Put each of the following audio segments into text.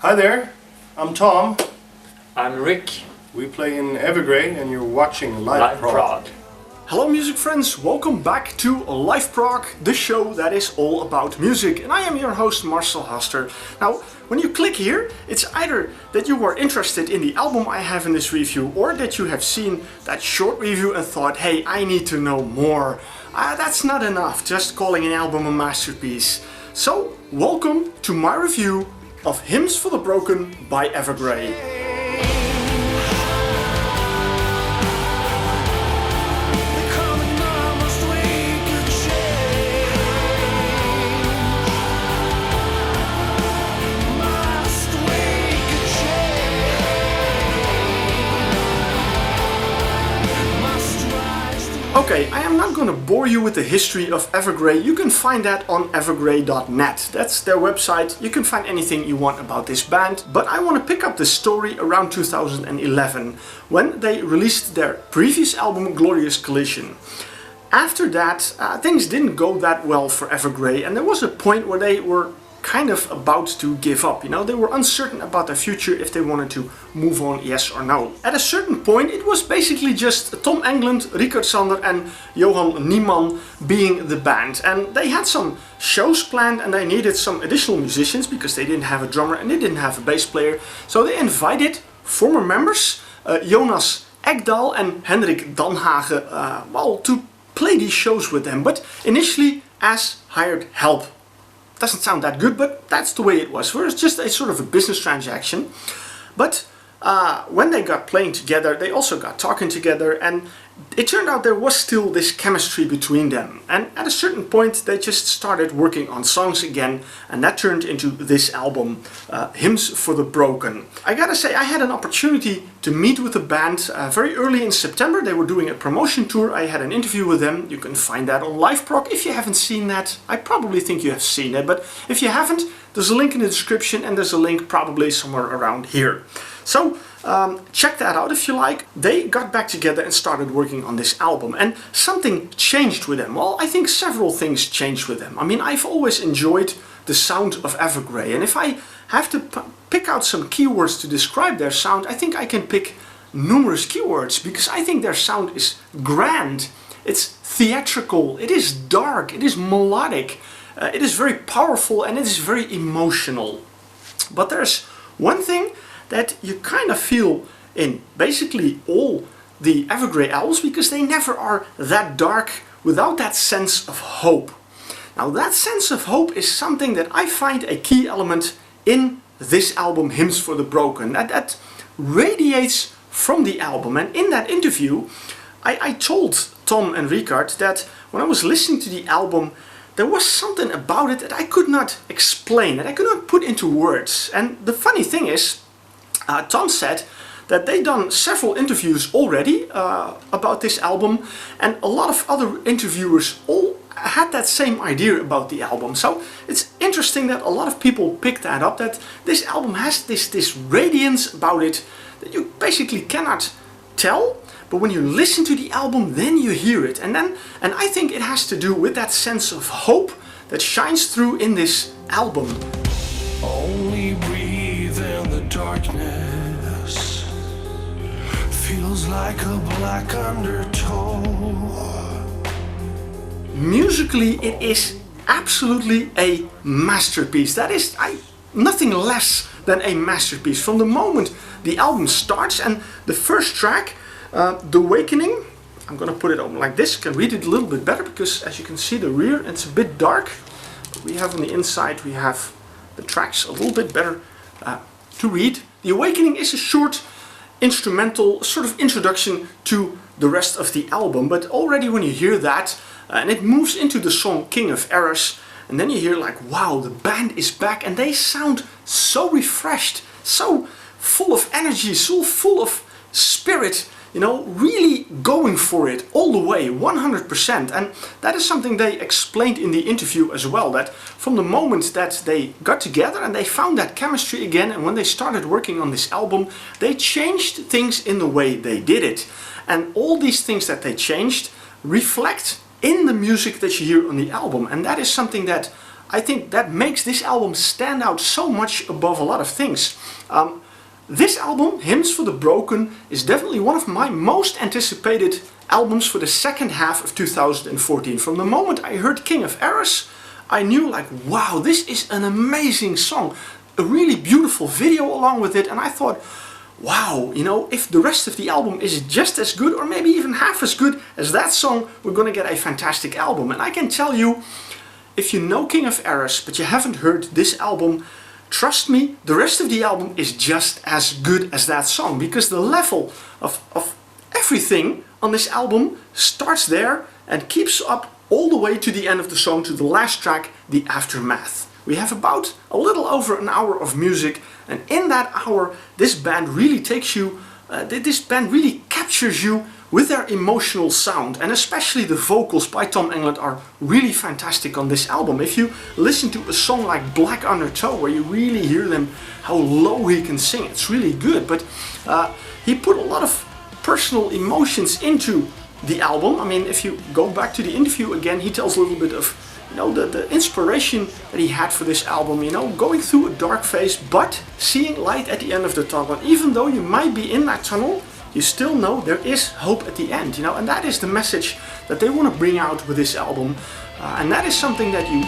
Hi there, I'm Tom. I'm Rick. We play in Evergrey and you're watching Live Prog. Hello music friends, welcome back to Live Prog, the show that is all about music. And I am your host Marcel Haster. Now, when you click here, it's either that you were interested in the album I have in this review, or that you have seen that short review and thought, hey, I need to know more. That's not enough, just calling an album a masterpiece. So, welcome to my review of Hymns for the Broken by Evergrey. Okay, I am not going to bore you with the history of Evergrey. You can find that on evergrey.net. That's their website. You can find anything you want about this band. But I want to pick up the story around 2011, when they released their previous album, Glorious Collision. After that, things didn't go that well for Evergrey, and there was a point where they were kind of about to give up. You know, they were uncertain about their future, if they wanted to move on, yes or no. At a certain point, it was basically just Tom Englund, Richard Sander and Johan Niemann being the band. And they had some shows planned and they needed some additional musicians because they didn't have a drummer and they didn't have a bass player. So they invited former members, Jonas Ekdahl and Henrik Danhage, to play these shows with them, but initially as hired help. Doesn't sound that good, but that's the way it was. It was just a sort of a business transaction. But when they got playing together, they also got talking together, and it turned out there was still this chemistry between them. And at a certain point, they just started working on songs again, and that turned into this album, Hymns for the Broken. I gotta say, I had an opportunity to meet with the band very early in September. They were doing a promotion tour. I had an interview with them. You can find that on Live Prog. If you haven't seen that, I probably think you have seen it, but if you haven't, there's a link in the description, and there's a link probably somewhere around here. So check that out if you like. They got back together and started working on this album, and something changed with them. Well, I think several things changed with them. I mean, I've always enjoyed the sound of Evergrey, and if I have to pick out some keywords to describe their sound, I think I can pick numerous keywords, because I think their sound is grand, it's theatrical, it is dark, it is melodic, it is very powerful, and it is very emotional. But there's one thing that you kind of feel in basically all the Evergrey albums, because they never are that dark without that sense of hope. Now, that sense of hope is something that I find a key element in this album, Hymns for the Broken, that radiates from the album. And in that interview, I told Tom and Richard that when I was listening to the album, there was something about it that I could not explain, that I could not put into words. And the funny thing is, Tom said that they'd done several interviews already about this album, and a lot of other interviewers all had that same idea about the album. So it's interesting that a lot of people picked that up, that this album has this radiance about it that you basically cannot tell, but when you listen to the album, then you hear it. And I think it has to do with that sense of hope that shines through in this album. Only breathe in the darkness, feels like a black undertow. Musically, it is absolutely a masterpiece. That is nothing less than a masterpiece. From the moment the album starts, and the first track, The Awakening, I'm gonna put it on like this, you can read it a little bit better, because as you can see, the rear, it's a bit dark. But we have on the inside, we have the tracks a little bit better to read. The Awakening is a short instrumental sort of introduction to the rest of the album, but already when you hear that, and it moves into the song King of Errors, and then you hear like, wow, the band is back, and they sound so refreshed, so full of energy, so full of spirit, you know, really going for it all the way, 100%. And that is something they explained in the interview as well, that from the moment that they got together and they found that chemistry again, and when they started working on this album, they changed things in the way they did it. And all these things that they changed reflect in the music that you hear on the album, and that is something that I think that makes this album stand out so much above a lot of things. This album, Hymns for the Broken, is definitely one of my most anticipated albums for the second half of 2014. From the moment I heard King of Errors, I knew like, wow, this is an amazing song. A really beautiful video along with it, and I thought, wow, you know, if the rest of the album is just as good or maybe even half as good as that song, we're gonna get a fantastic album. And I can tell you, if you know King of Errors but you haven't heard this album, trust me, the rest of the album is just as good as that song, because the level of everything on this album starts there and keeps up all the way to the end of the song, to the last track, The Aftermath. We have about a little over an hour of music, and in that hour this band really takes you, this band really captures you with their emotional sound, and especially the vocals by Tom Englund are really fantastic on this album. If you listen to a song like Black Undertow, where you really hear them, how low he can sing, it's really good, but he put a lot of personal emotions into the album. I mean, if you go back to the interview again, he tells a little bit of, you know, the inspiration that he had for this album, you know, going through a dark phase but seeing light at the end of the tunnel. And even though you might be in that tunnel, you still know there is hope at the end, you know, and that is the message that they want to bring out with this album, and that is something that you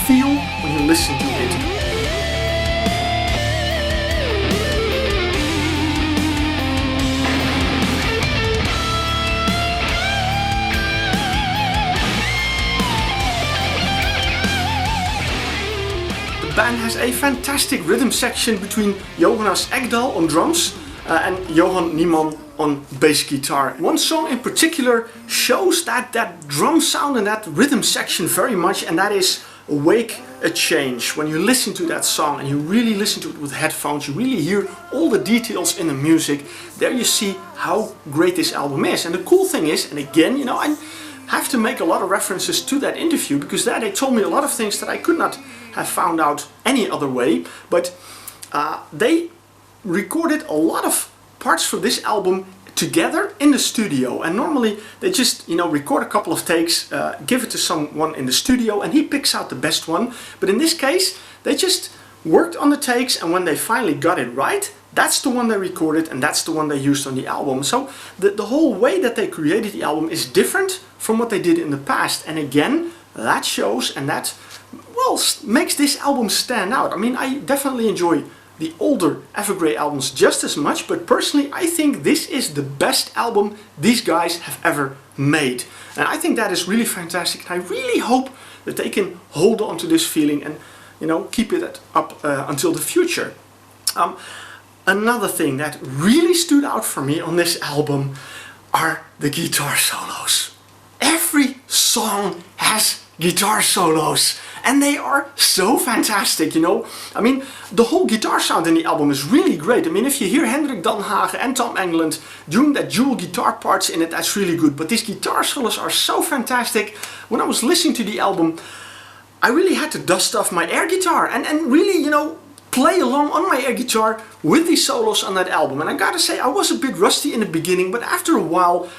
feel when you listen to it. The band has a fantastic rhythm section between Jonas Ekdahl on drums and Johan Niemann on bass guitar. One song in particular shows that drum sound and that rhythm section very much, and that is Awake a Change. When you listen to that song and you really listen to it with headphones, you really hear all the details in the music. There you see how great this album is. And the cool thing is, and again, you know, I have to make a lot of references to that interview, because there they told me a lot of things that I could not have found out any other way, but they recorded a lot of parts for this album together in the studio, and normally they just, you know, record a couple of takes, give it to someone in the studio, and he picks out the best one. But in this case, they just worked on the takes, and when they finally got it right, that's the one they recorded and that's the one they used on the album. So the whole way that they created the album is different from what they did in the past, and again, that shows, and that, well, makes this album stand out. I mean, I definitely enjoy the older Evergrey albums just as much, but personally I think this is the best album these guys have ever made. And I think that is really fantastic, and I really hope that they can hold on to this feeling and, you know, keep it up until the future. Another thing that really stood out for me on this album are the guitar solos. Every song has guitar solos, and they are so fantastic, you know. I mean, the whole guitar sound in the album is really great. I mean, if you hear Hendrik Danhage and Tom Englund doing that dual guitar parts in it, that's really good. But these guitar solos are so fantastic. When I was listening to the album, I really had to dust off my air guitar and really, you know, play along on my air guitar with these solos on that album. And I gotta say, I was a bit rusty in the beginning, but after a while,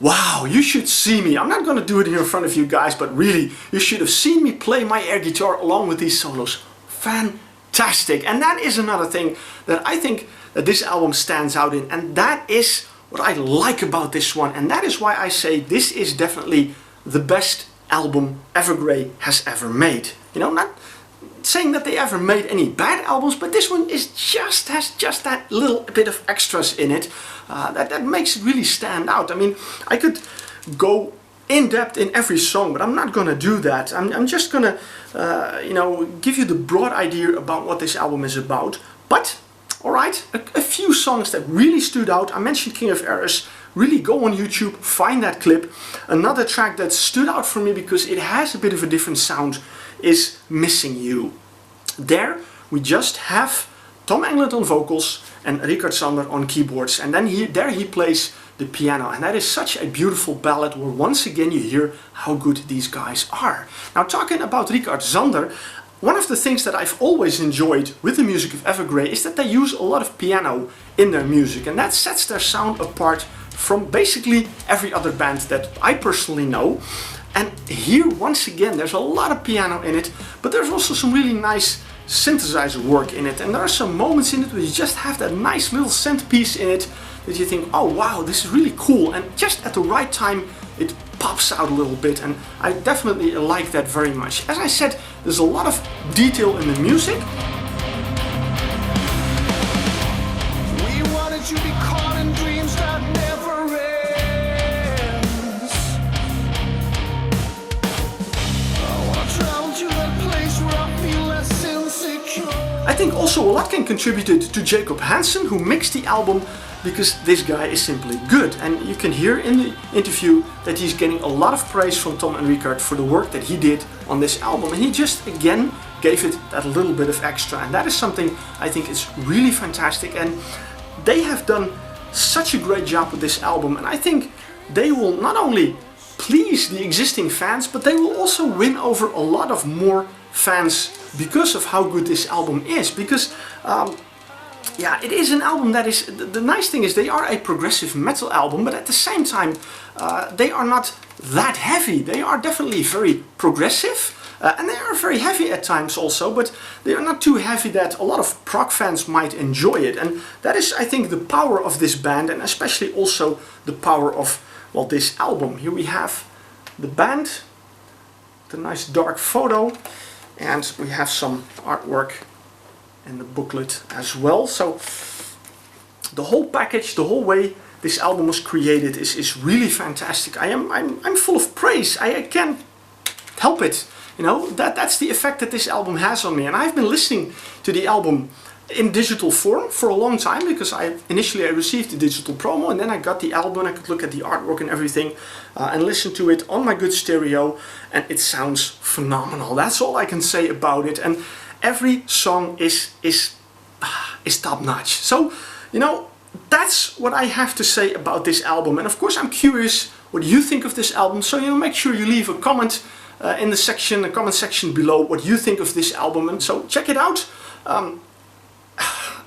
wow, you should see me. I'm not gonna do it here in front of you guys, but really, you should have seen me play my air guitar along with these solos. Fantastic. And that is another thing that I think that this album stands out in, and that is what I like about this one, and that is why I say this is definitely the best album Evergrey has ever made. You know, not saying that they ever made any bad albums, but this one is has just that little bit of extras in it that makes it really stand out. I mean, I could go in depth in every song, but I'm not gonna do that. I'm just gonna you know, give you the broad idea about what this album is about. But alright, a few songs that really stood out. I mentioned King of Errors. Really go on YouTube, find that clip. Another track that stood out for me because it has a bit of a different sound is Missing You. There we just have Tom Englund on vocals and Richard Sander on keyboards, and then he plays the piano, and that is such a beautiful ballad where once again you hear how good these guys are. Now, talking about Richard Sander, one of the things that I've always enjoyed with the music of Evergrey is that they use a lot of piano in their music, and that sets their sound apart from basically every other band that I personally know. And here, once again, there's a lot of piano in it, but there's also some really nice synthesizer work in it. And there are some moments in it where you just have that nice little synth piece in it that you think, oh wow, this is really cool. And just at the right time, it pops out a little bit, and I definitely like that very much. As I said, there's a lot of detail in the music. We wanted to be caught in dreams that never ends. I wanna travel to that place where I feel less insecure. I think also a lot can contribute to Jacob Hansen, who mixed the album, because this guy is simply good. And you can hear in the interview that he's getting a lot of praise from Tom and Richard for the work that he did on this album. And he just, again, gave it that little bit of extra. And that is something I think is really fantastic. And they have done such a great job with this album. And I think they will not only please the existing fans, but they will also win over a lot of more fans because of how good this album is. Because yeah, it is an album that is, the nice thing is they are a progressive metal album, but at the same time they are not that heavy. They are definitely very progressive, and they are very heavy at times also, but they are not too heavy that a lot of prog fans might enjoy it. And that is, I think, the power of this band, and especially also the power of, well, this album. Here we have the band, the nice dark photo, and we have some artwork in the booklet as well. So the whole package, the whole way this album was created is really fantastic. I'm full of praise. I can't help it. You know, that's the effect that this album has on me. And I've been listening to the album in digital form for a long time, because initially I received the digital promo, and then I got the album and I could look at the artwork and everything and listen to it on my good stereo, and it sounds phenomenal. That's all I can say about it. And every song is top notch. So, you know, that's what I have to say about this album. And of course, I'm curious what you think of this album. So, you know, make sure you leave a comment in the comment section below what you think of this album. And so check it out.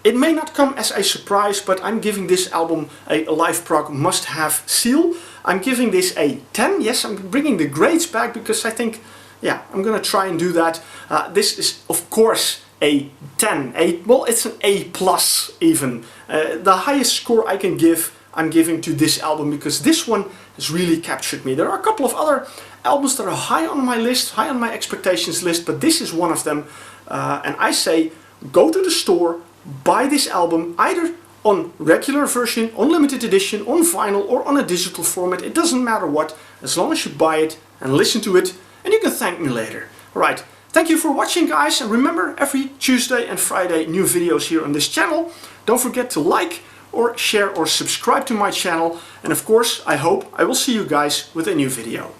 It may not come as a surprise, but I'm giving this album a Live Prog must-have seal. I'm giving this a 10. Yes, I'm bringing the grades back because I think, yeah, I'm gonna try and do that. This is, of course, a 10. Well, it's an A plus even. The highest score I can give, I'm giving to this album, because this one has really captured me. There are a couple of other albums that are high on my list, high on my expectations list, but this is one of them. And I say, go to the store, buy this album, either on regular version, on limited edition, on vinyl, or on a digital format. It doesn't matter what, as long as you buy it and listen to it, and you can thank me later. Alright, thank you for watching, guys, and remember, every Tuesday and Friday new videos here on this channel. Don't forget to like or share or subscribe to my channel, and of course I hope I will see you guys with a new video.